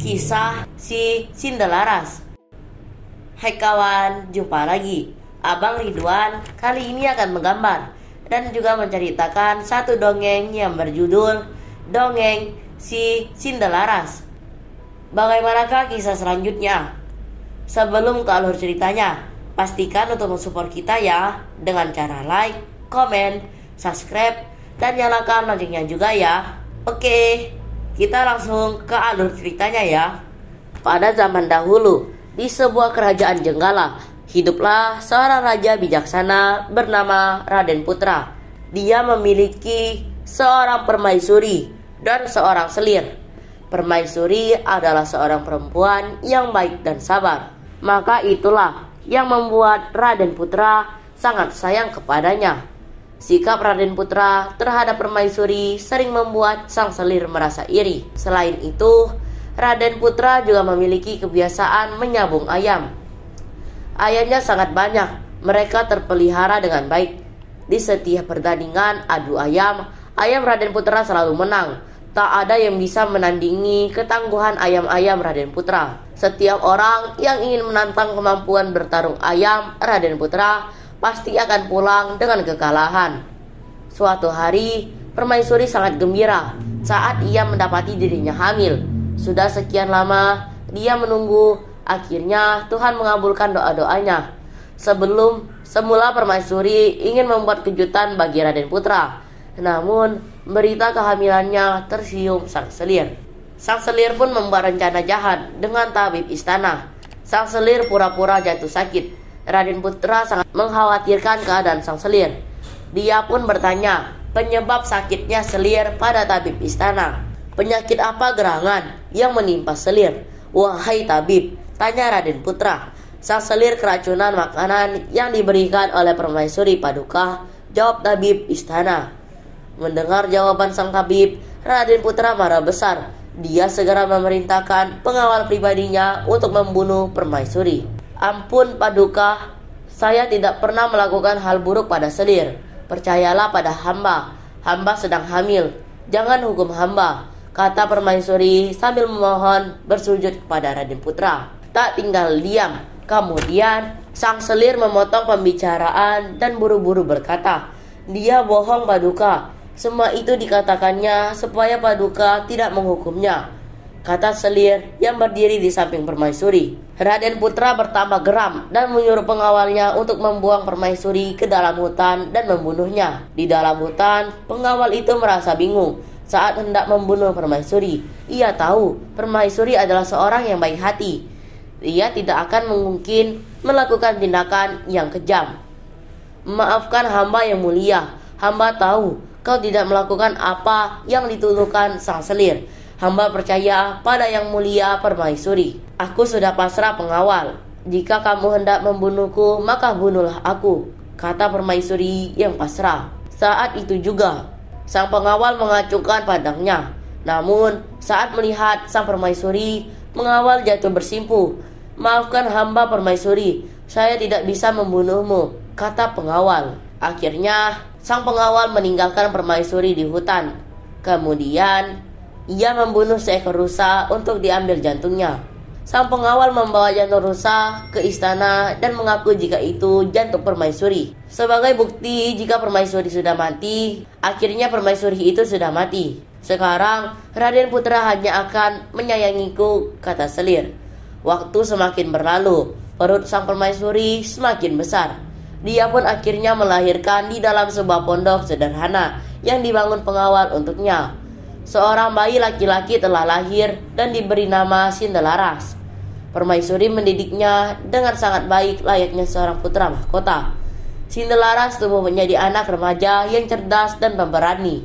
Kisah si Sindelaras. Hai kawan, jumpa lagi. Abang Ridwan kali ini akan menggambar dan juga menceritakan satu dongeng yang berjudul Dongeng si Sindelaras. Bagaimanakah kisah selanjutnya? Sebelum ke alur ceritanya, pastikan untuk mensupport kita ya dengan cara like, komen, subscribe, dan nyalakan loncengnya juga ya. Oke, kita langsung ke alur ceritanya ya. Pada zaman dahulu, di sebuah kerajaan Jenggala, hiduplah seorang raja bijaksana bernama Raden Putra. Dia memiliki seorang permaisuri dan seorang selir. Permaisuri adalah seorang perempuan yang baik dan sabar. Maka itulah yang membuat Raden Putra sangat sayang kepadanya. Sikap Raden Putra terhadap permaisuri sering membuat sang selir merasa iri. Selain itu, Raden Putra juga memiliki kebiasaan menyabung ayam. Ayamnya sangat banyak, mereka terpelihara dengan baik. Di setiap pertandingan adu ayam Raden Putra selalu menang. Tak ada yang bisa menandingi ketangguhan ayam-ayam Raden Putra. Setiap orang yang ingin menantang kemampuan bertarung ayam Raden Putra pasti akan pulang dengan kekalahan. Suatu hari, permaisuri sangat gembira saat ia mendapati dirinya hamil. Sudah sekian lama dia menunggu, akhirnya Tuhan mengabulkan doa-doanya. Semula permaisuri ingin membuat kejutan bagi Raden Putra. Namun, berita kehamilannya tersium sang selir. Sang selir pun membuat rencana jahat dengan tabib istana. Sang selir pura-pura jatuh sakit. Raden Putra sangat mengkhawatirkan keadaan sang selir. Dia pun bertanya penyebab sakitnya selir pada tabib istana. Penyakit apa gerangan yang menimpa selir? Wahai tabib, tanya Raden Putra. Sang selir keracunan makanan yang diberikan oleh permaisuri Paduka, jawab tabib istana. Mendengar jawaban sang tabib, Raden Putra marah besar. Dia segera memerintahkan pengawal pribadinya untuk membunuh permaisuri. Ampun Paduka, saya tidak pernah melakukan hal buruk pada selir. Percayalah pada hamba, hamba sedang hamil. Jangan hukum hamba, kata permaisuri sambil memohon bersujud kepada Raden Putra. Tak tinggal diam, kemudian sang selir memotong pembicaraan dan buru-buru berkata, dia bohong Paduka. Semua itu dikatakannya supaya Paduka tidak menghukumnya, kata selir yang berdiri di samping permaisuri. Raden Putra bertambah geram dan menyuruh pengawalnya untuk membuang permaisuri ke dalam hutan dan membunuhnya. Di dalam hutan, pengawal itu merasa bingung saat hendak membunuh permaisuri. Ia tahu permaisuri adalah seorang yang baik hati. Ia tidak akan mungkin melakukan tindakan yang kejam. Maafkan hamba yang mulia, hamba tahu kau tidak melakukan apa yang dituduhkan sang selir. Hamba percaya pada yang mulia permaisuri. Aku sudah pasrah pengawal. Jika kamu hendak membunuhku, maka bunuhlah aku, kata permaisuri yang pasrah. Saat itu juga, sang pengawal mengacukan pedangnya. Namun, saat melihat sang permaisuri, pengawal jatuh bersimpuh. Maafkan hamba permaisuri, saya tidak bisa membunuhmu, kata pengawal. Akhirnya, sang pengawal meninggalkan permaisuri di hutan. Kemudian, ia membunuh seekor rusa untuk diambil jantungnya. Sang pengawal membawa jantung rusa ke istana dan mengaku jika itu jantung permaisuri. Sebagai bukti jika permaisuri sudah mati, akhirnya permaisuri itu sudah mati. Sekarang Raden Putra hanya akan menyayangiku, kata selir. Waktu semakin berlalu, perut sang permaisuri semakin besar. Dia pun akhirnya melahirkan di dalam sebuah pondok sederhana yang dibangun pengawal untuknya. Seorang bayi laki-laki telah lahir dan diberi nama Sindelaras. Permaisuri mendidiknya dengan sangat baik layaknya seorang putra mahkota. Sindelaras tumbuh menjadi anak remaja yang cerdas dan pemberani.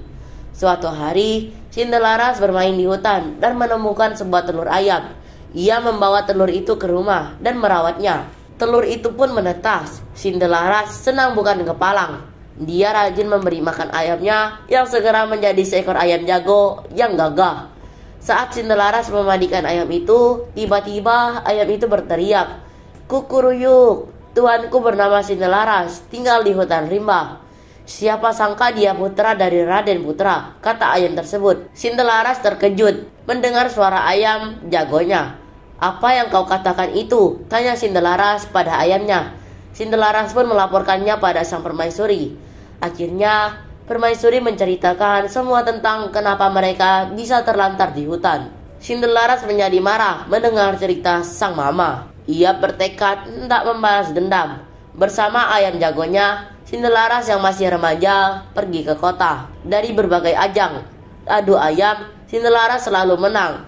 Suatu hari, Sindelaras bermain di hutan dan menemukan sebuah telur ayam. Ia membawa telur itu ke rumah dan merawatnya. Telur itu pun menetas. Sindelaras senang bukan kepalang. Dia rajin memberi makan ayamnya yang segera menjadi seekor ayam jago yang gagah. Saat Sindelaras memandikan ayam itu, tiba-tiba ayam itu berteriak, kukuruyuk, tuanku bernama Sindelaras, tinggal di hutan rimba. Siapa sangka dia putra dari Raden Putra, kata ayam tersebut. Sindelaras terkejut mendengar suara ayam jagonya. Apa yang kau katakan itu? Tanya Sindelaras pada ayamnya. Sindelaras pun melaporkannya pada sang permaisuri. Akhirnya permaisuri menceritakan semua tentang kenapa mereka bisa terlantar di hutan. Sindelaras menjadi marah mendengar cerita sang mama. Ia bertekad hendak membalas dendam. Bersama ayam jagonya, Sindelaras yang masih remaja pergi ke kota. Dari berbagai ajang adu ayam, Sindelaras selalu menang.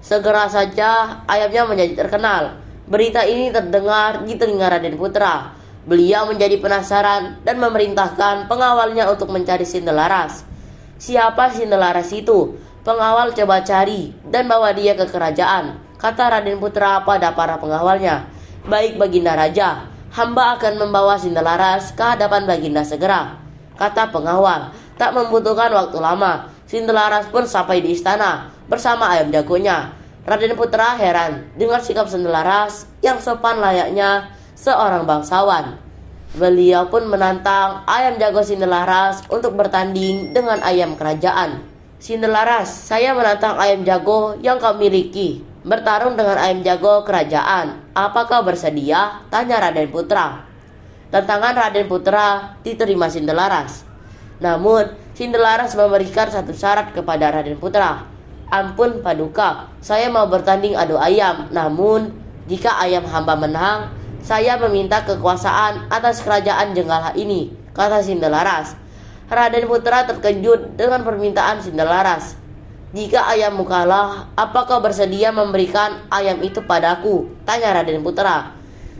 Segera saja ayamnya menjadi terkenal. Berita ini terdengar di telinga Raden Putra. Beliau menjadi penasaran dan memerintahkan pengawalnya untuk mencari Sindelaras. Siapa Sindelaras itu? Pengawal coba cari dan bawa dia ke kerajaan, kata Raden Putra pada para pengawalnya. Baik Baginda Raja, hamba akan membawa Sindelaras ke hadapan Baginda segera, kata pengawal. Tak membutuhkan waktu lama, Sindelaras pun sampai di istana bersama ayam jagonya. Raden Putra heran dengan sikap Sindelaras yang sopan layaknya seorang bangsawan. Beliau pun menantang ayam jago Sindelaras untuk bertanding dengan ayam kerajaan. Sindelaras, saya menantang ayam jago yang kau miliki bertarung dengan ayam jago kerajaan. Apakah bersedia? Tanya Raden Putra. Tantangan Raden Putra diterima Sindelaras. Namun Sindelaras memberikan satu syarat kepada Raden Putra. Ampun Paduka, saya mau bertanding adu ayam. Namun jika ayam hamba menang, saya meminta kekuasaan atas kerajaan Jenggala ini, kata Sindelaras. Raden Putra terkejut dengan permintaan Sindelaras. Jika ayammu kalah, apakah bersedia memberikan ayam itu padaku? Tanya Raden Putra.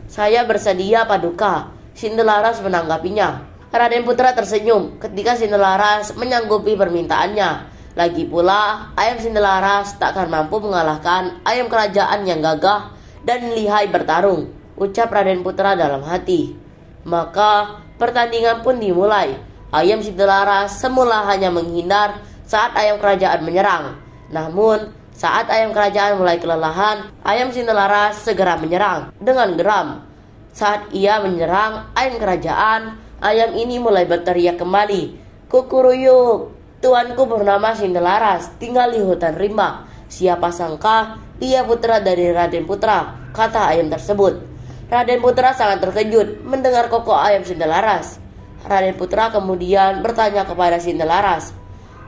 Saya bersedia Paduka, Sindelaras menanggapinya. Raden Putra tersenyum ketika Sindelaras menyanggupi permintaannya. Lagi pula, ayam Sindelaras takkan mampu mengalahkan ayam kerajaan yang gagah dan lihai bertarung, ucap Raden Putra dalam hati. Maka pertandingan pun dimulai. Ayam Sindelaras semula hanya menghindar saat ayam kerajaan menyerang. Namun saat ayam kerajaan mulai kelelahan, ayam Sindelaras segera menyerang dengan geram. Saat ia menyerang ayam kerajaan, ayam ini mulai berteriak kembali. Kukuruyuk, tuanku bernama Sindelaras, tinggal di hutan rimba. Siapa sangka dia putra dari Raden Putra, kata ayam tersebut. Raden Putra sangat terkejut mendengar koko ayam Sindelaras. Raden Putra kemudian bertanya kepada Sindelaras.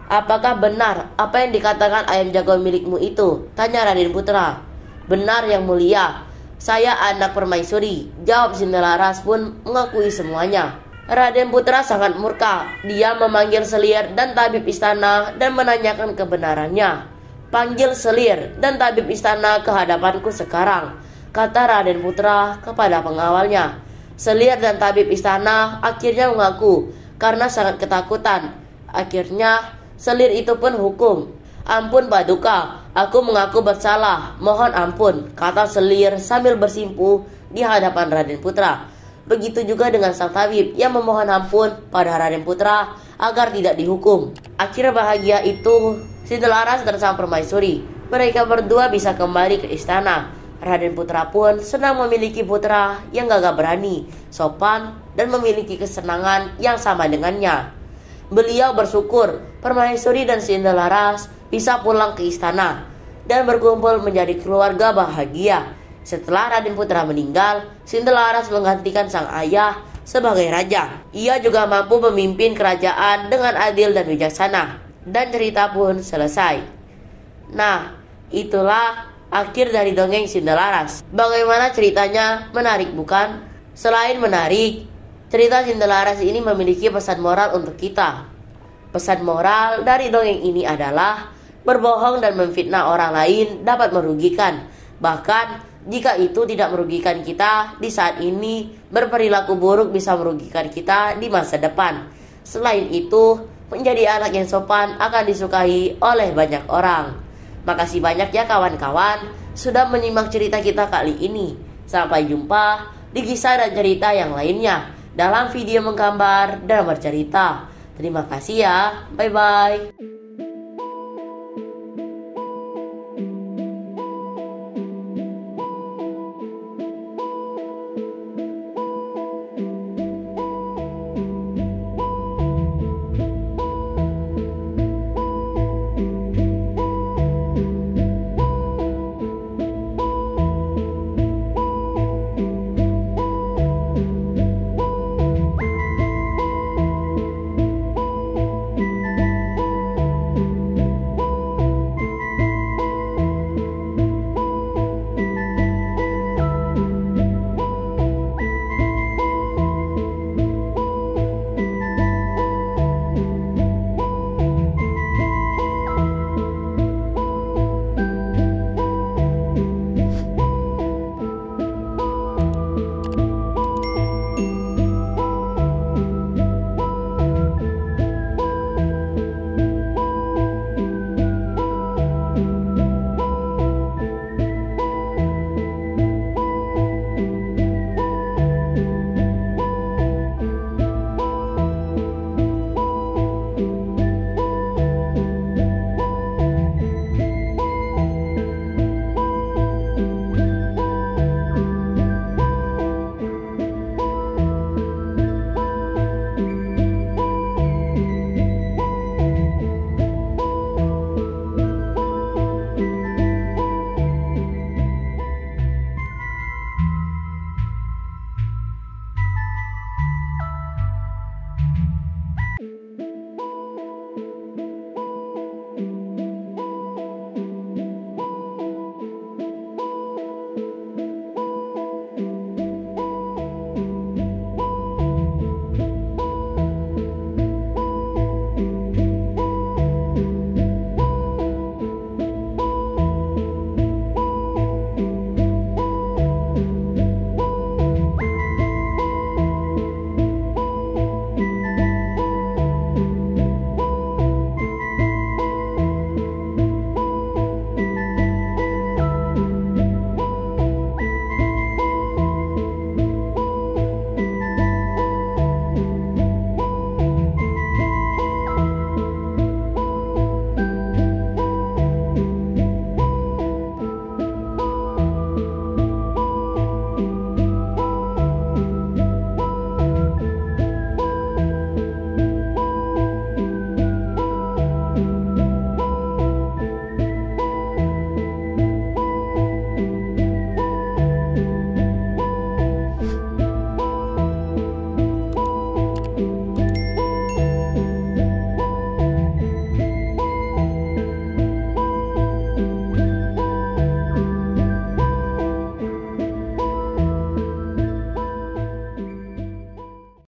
Apakah benar apa yang dikatakan ayam jago milikmu itu? Tanya Raden Putra. Benar yang mulia, saya anak permaisuri, jawab Sindelaras pun mengakui semuanya. Raden Putra sangat murka. Dia memanggil Selir dan tabib istana dan menanyakan kebenarannya. Panggil Selir dan tabib istana ke hadapanku sekarang, kata Raden Putra kepada pengawalnya. Selir dan tabib istana akhirnya mengaku karena sangat ketakutan. Akhirnya Selir itu pun hukum. Ampun Paduka, aku mengaku bersalah, mohon ampun, kata Selir sambil bersimpuh di hadapan Raden Putra. Begitu juga dengan sang tabib yang memohon ampun pada Raden Putra agar tidak dihukum. Akhir bahagia itu Sindelaras dan sang permaisuri. Mereka berdua bisa kembali ke istana. Raden Putra pun senang memiliki putra yang gagah berani, sopan, dan memiliki kesenangan yang sama dengannya. Beliau bersyukur permaisuri dan Sindelaras bisa pulang ke istana dan berkumpul menjadi keluarga bahagia. Setelah Raden Putra meninggal, Sindelaras menggantikan sang ayah sebagai raja. Ia juga mampu memimpin kerajaan dengan adil dan bijaksana. Dan cerita pun selesai. Nah, itulah akhir dari dongeng Sindelaras. Bagaimana ceritanya? Menarik bukan? Selain menarik, cerita Sindelaras ini memiliki pesan moral untuk kita. Pesan moral dari dongeng ini adalah berbohong dan memfitnah orang lain dapat merugikan. Bahkan jika itu tidak merugikan kita di saat ini, berperilaku buruk bisa merugikan kita di masa depan. Selain itu, menjadi anak yang sopan akan disukai oleh banyak orang. Makasih banyak ya kawan-kawan sudah menyimak cerita kita kali ini. Sampai jumpa di kisah dan cerita yang lainnya dalam video menggambar dan bercerita. Terima kasih ya. Bye-bye.